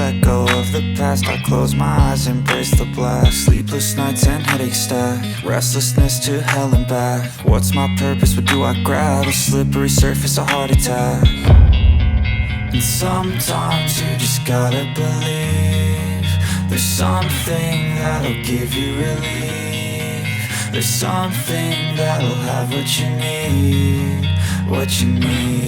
let go of the past. I close my eyes, embrace the black. Sleepless nights and headaches stack, restlessness to hell and back. What's my purpose, what do I grab? A slippery surface, a heart attack. And sometimes you just gotta believe there's something that'll give you relief. There's something that'll have what you need, what you need.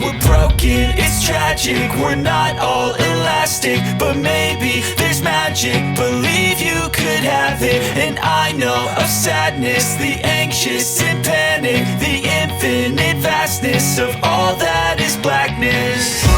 We're broken, it's tragic, we're not all elastic, but maybe there's magic, believe you could have it. And I know of sadness, the anxious and panic, the infinite vastness of all that is blackness.